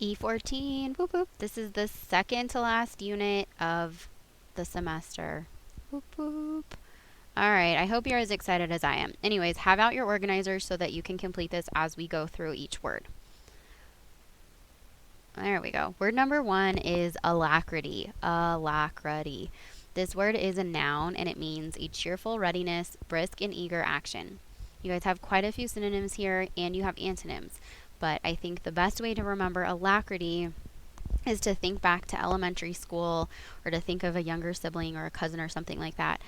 E14, whoop whoop. This is the second to last unit of the semester. Whoop whoop. All right, I hope you're as excited as I am. Anyways, have out your organizers so that you can complete this as we go through each word. There we go. Word number 1 is alacrity. Alacrity. This word is a noun and it means a cheerful readiness, brisk and eager action. You guys have quite a few synonyms here and you have antonyms, but I think the best way to remember alacrity is to think back to elementary school or to think of a younger sibling or a cousin or something like that.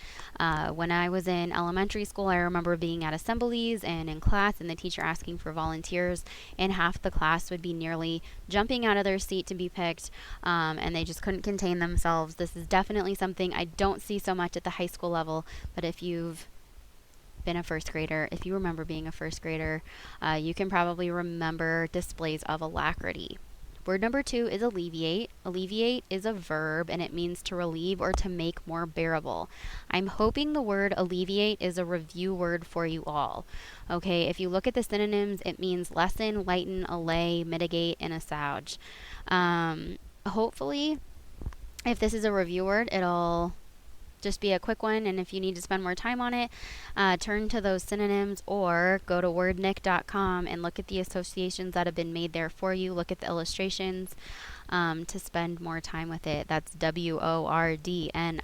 When I was in elementary school, I remember being at assemblies and in class and the teacher asking for volunteers, and half the class would be nearly jumping out of their seat to be picked, and they just couldn't contain themselves. This is definitely something I don't see so much at the high school level, but if you've been a first grader, if you remember being a first grader, you can probably remember displays of alacrity. Word number 2 is alleviate. Alleviate is a verb and it means to relieve or to make more bearable. I'm hoping the word alleviate is a review word for you all. Okay, if you look at the synonyms, it means lessen, lighten, allay, mitigate, and assuage. Hopefully, if this is a review word, it'll just be a quick one, and if you need to spend more time on it, turn to those synonyms or go to wordnik.com and look at the associations that have been made there for you. Look at the illustrations to spend more time with it. That's WORDNIK,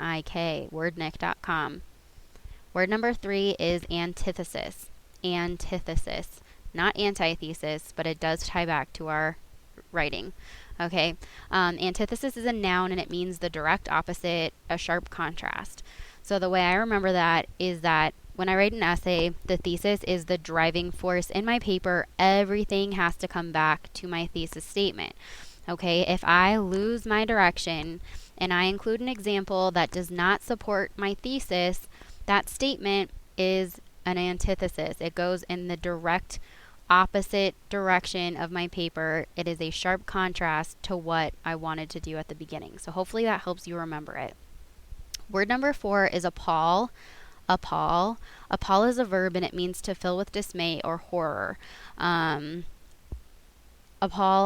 wordnik.com. Word number 3 is antithesis. Antithesis, not antithesis, but it does tie back to our writing. Okay, antithesis is a noun and it means the direct opposite, a sharp contrast. So the way I remember that is that when I write an essay, the thesis is the driving force in my paper. Everything has to come back to my thesis statement. Okay, if I lose my direction and I include an example that does not support my thesis, that statement is an antithesis. It goes in the direct opposite direction of my paper. It is a sharp contrast to what I wanted to do at the beginning. So hopefully that helps you remember it. Word number 4 is appall. Appall. Appall is a verb and it means to fill with dismay or horror. Appall,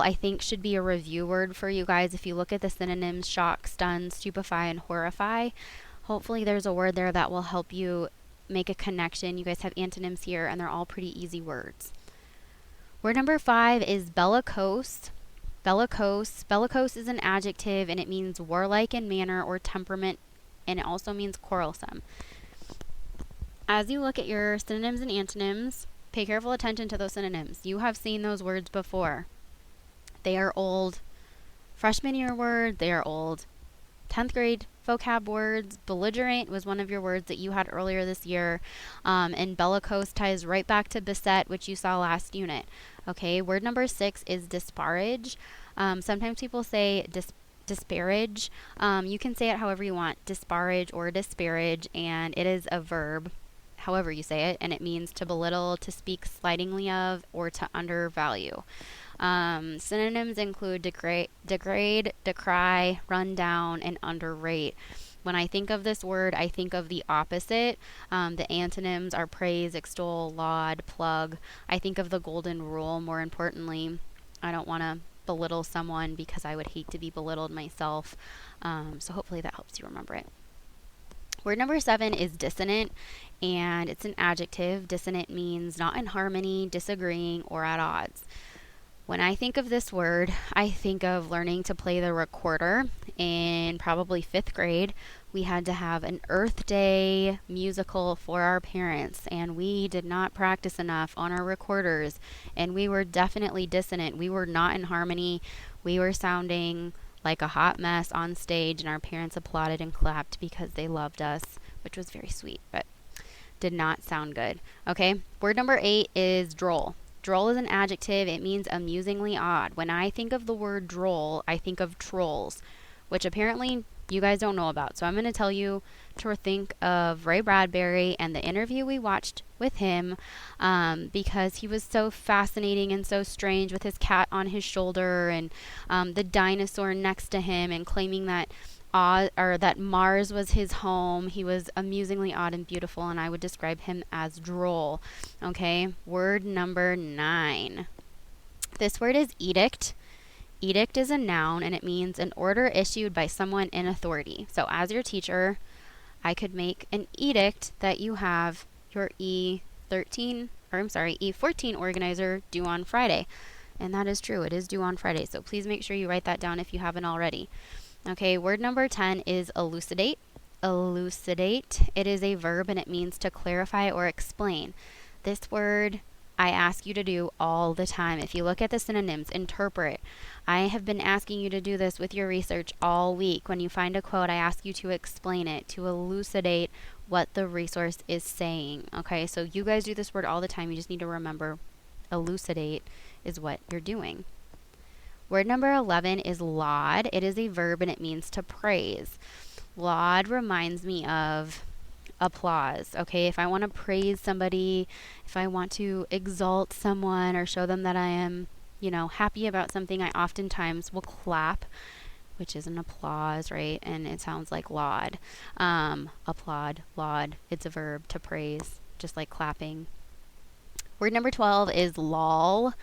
I think, should be a review word for you guys. If you look at the synonyms, shock, stun, stupefy, and horrify, hopefully there's a word there that will help you make a connection. You guys have antonyms here and they're all pretty easy words. Word number 5 is bellicose. Bellicose. Bellicose is an adjective and it means warlike in manner or temperament, and it also means quarrelsome. As you look at your synonyms and antonyms, pay careful attention to those synonyms. You have seen those words before. They are old freshman year words. They are old 10th grade vocab words. Belligerent was one of your words that you had earlier this year. And bellicose ties right back to beset, which you saw last unit. Okay, word number 6 is disparage. Sometimes people say disparage. You can say it however you want, disparage or disparage, and it is a verb, however you say it, and it means to belittle, to speak slightingly of, or to undervalue. Synonyms include degrade, decry, run down, and underrate. When I think of this word, I think of the opposite. The antonyms are praise, extol, laud, plug. I think of the golden rule, more importantly. I don't want to belittle someone because I would hate to be belittled myself. So hopefully that helps you remember it. Word number 7 is dissonant, and it's an adjective. Dissonant means not in harmony, disagreeing, or at odds. When I think of this word, I think of learning to play the recorder. In probably 5th grade, we had to have an Earth Day musical for our parents, and we did not practice enough on our recorders, and we were definitely dissonant. We were not in harmony. We were sounding like a hot mess on stage, and our parents applauded and clapped because they loved us, which was very sweet, but did not sound good. Okay, word number 8 is droll. Droll is an adjective. It means amusingly odd. When I think of the word droll, I think of trolls, which apparently you guys don't know about. So I'm going to tell you to think of Ray Bradbury and the interview we watched with him, because he was so fascinating and so strange with his cat on his shoulder and the dinosaur next to him, and claiming that that Mars was his home. He was amusingly odd and beautiful, and I would describe him as droll. Okay, word number 9. This word is edict. Edict is a noun, and it means an order issued by someone in authority. So as your teacher, I could make an edict that you have your E14 organizer due on Friday. And that is true. It is due on Friday. So please make sure you write that down if you haven't already. Okay, word number 10 is elucidate. Elucidate. It is a verb and it means to clarify or explain. This word I ask you to do all the time. If you look at the synonyms, interpret. I have been asking you to do this with your research all week. When you find a quote, I ask you to explain it, to elucidate what the resource is saying. Okay, so you guys do this word all the time. You just need to remember elucidate is what you're doing. Word number 11 is laud. It is a verb and it means to praise. Laud reminds me of applause. Okay, if I want to praise somebody, if I want to exalt someone or show them that I am, happy about something, I oftentimes will clap, which is an applause, right? And it sounds like laud. Applaud, laud. It's a verb to praise, just like clapping. Word number 12 is loll.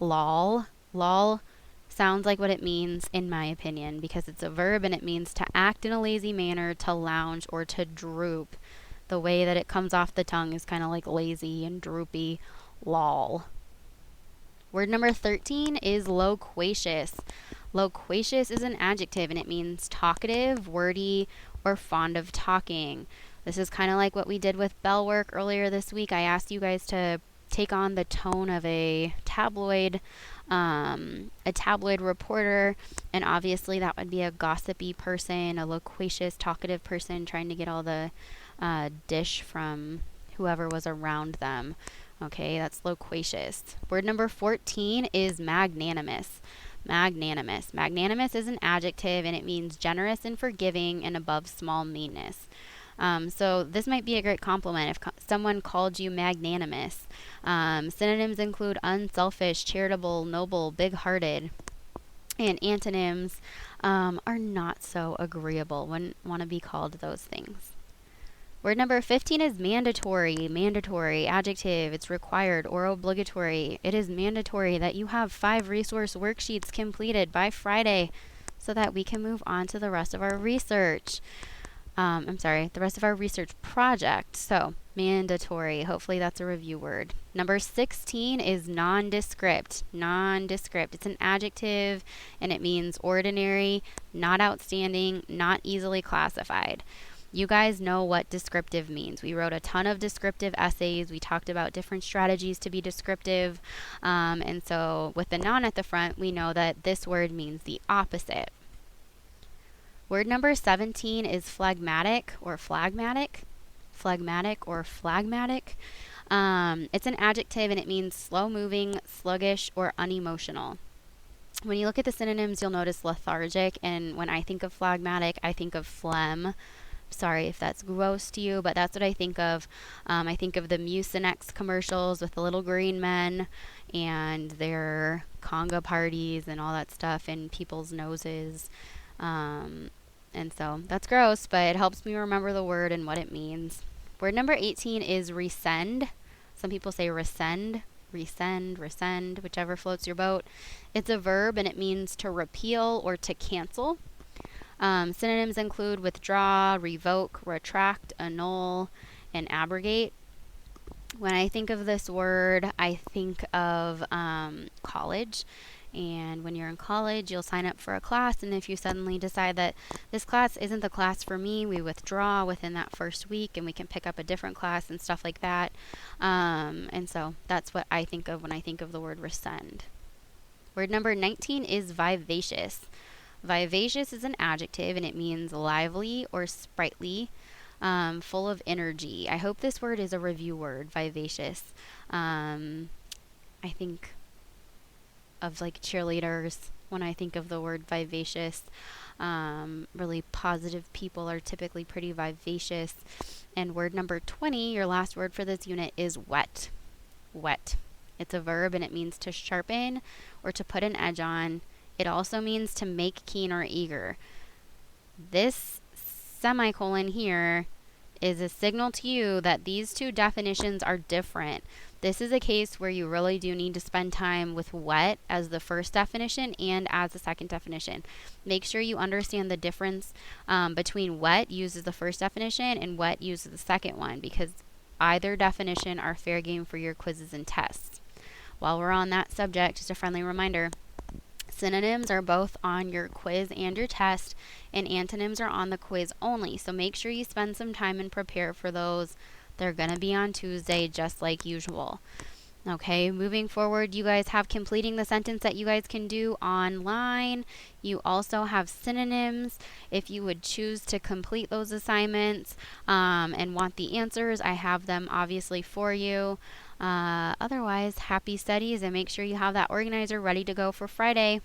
Loll. Loll sounds like what it means in my opinion because it's a verb and it means to act in a lazy manner, to lounge, or to droop. The way that it comes off the tongue is kind of like lazy and droopy. Loll. Word number 13 is loquacious. Loquacious is an adjective and it means talkative, wordy, or fond of talking. This is kind of like what we did with bell work earlier this week. I asked you guys to take on the tone of a tabloid reporter, and obviously that would be a gossipy person, a loquacious, talkative person trying to get all the dish from whoever was around them. Okay, that's loquacious. Word number 14 is magnanimous. Magnanimous. Magnanimous is an adjective and it means generous and forgiving and above small meanness. So this might be a great compliment if someone called you magnanimous. Synonyms include unselfish, charitable, noble, big-hearted. And antonyms are not so agreeable. Wouldn't want to be called those things. Word number 15 is mandatory. Mandatory, adjective. It's required or obligatory. It is mandatory that you have 5 resource worksheets completed by Friday so that we can move on to the rest of our research. The rest of our research project. So, mandatory. Hopefully that's a review word. Number 16 is nondescript. Nondescript. It's an adjective and it means ordinary, not outstanding, not easily classified. You guys know what descriptive means. We wrote a ton of descriptive essays. We talked about different strategies to be descriptive. And so with the non at the front, we know that this word means the opposite. Word number 17 is phlegmatic or phlegmatic. Phlegmatic or phlegmatic. It's an adjective and it means slow-moving, sluggish, or unemotional. When you look at the synonyms, you'll notice lethargic, and when I think of phlegmatic, I think of phlegm. Sorry if that's gross to you, but that's what I think of. I think of the Mucinex commercials with the little green men and their conga parties and all that stuff in people's noses. And so that's gross, but it helps me remember the word and what it means. Word number 18 is rescind. Some people say rescind, whichever floats your boat. It's a verb and it means to repeal or to cancel. Synonyms include withdraw, revoke, retract, annul, and abrogate. When I think of this word, I think of college. And when you're in college, you'll sign up for a class, and if you suddenly decide that this class isn't the class for me, we withdraw within that first week and we can pick up a different class and stuff like that. And so that's what I think of when I think of the word rescind. Word number 19 is vivacious. Vivacious is an adjective and it means lively or sprightly, full of energy. I hope this word is a review word, vivacious. I think of like cheerleaders when I think of the word vivacious. Really positive people are typically pretty vivacious. And word number 20, your last word for this unit, is wet. Wet. It's a verb and it means to sharpen or to put an edge on. It also means to make keen or eager. This semicolon here is a signal to you that these two definitions are different. This is a case where you really do need to spend time with wet as the first definition and as the second definition. Make sure you understand the difference between wet uses the first definition and wet uses the second one, because either definition are fair game for your quizzes and tests. While we're on that subject, just a friendly reminder, synonyms are both on your quiz and your test, and antonyms are on the quiz only. So make sure you spend some time and prepare for those. They're going to be on Tuesday just like usual. Okay, moving forward, you guys have completing the sentence that you guys can do online. You also have synonyms if you would choose to complete those assignments and want the answers. I have them obviously for you. Otherwise, happy studies, and make sure you have that organizer ready to go for Friday.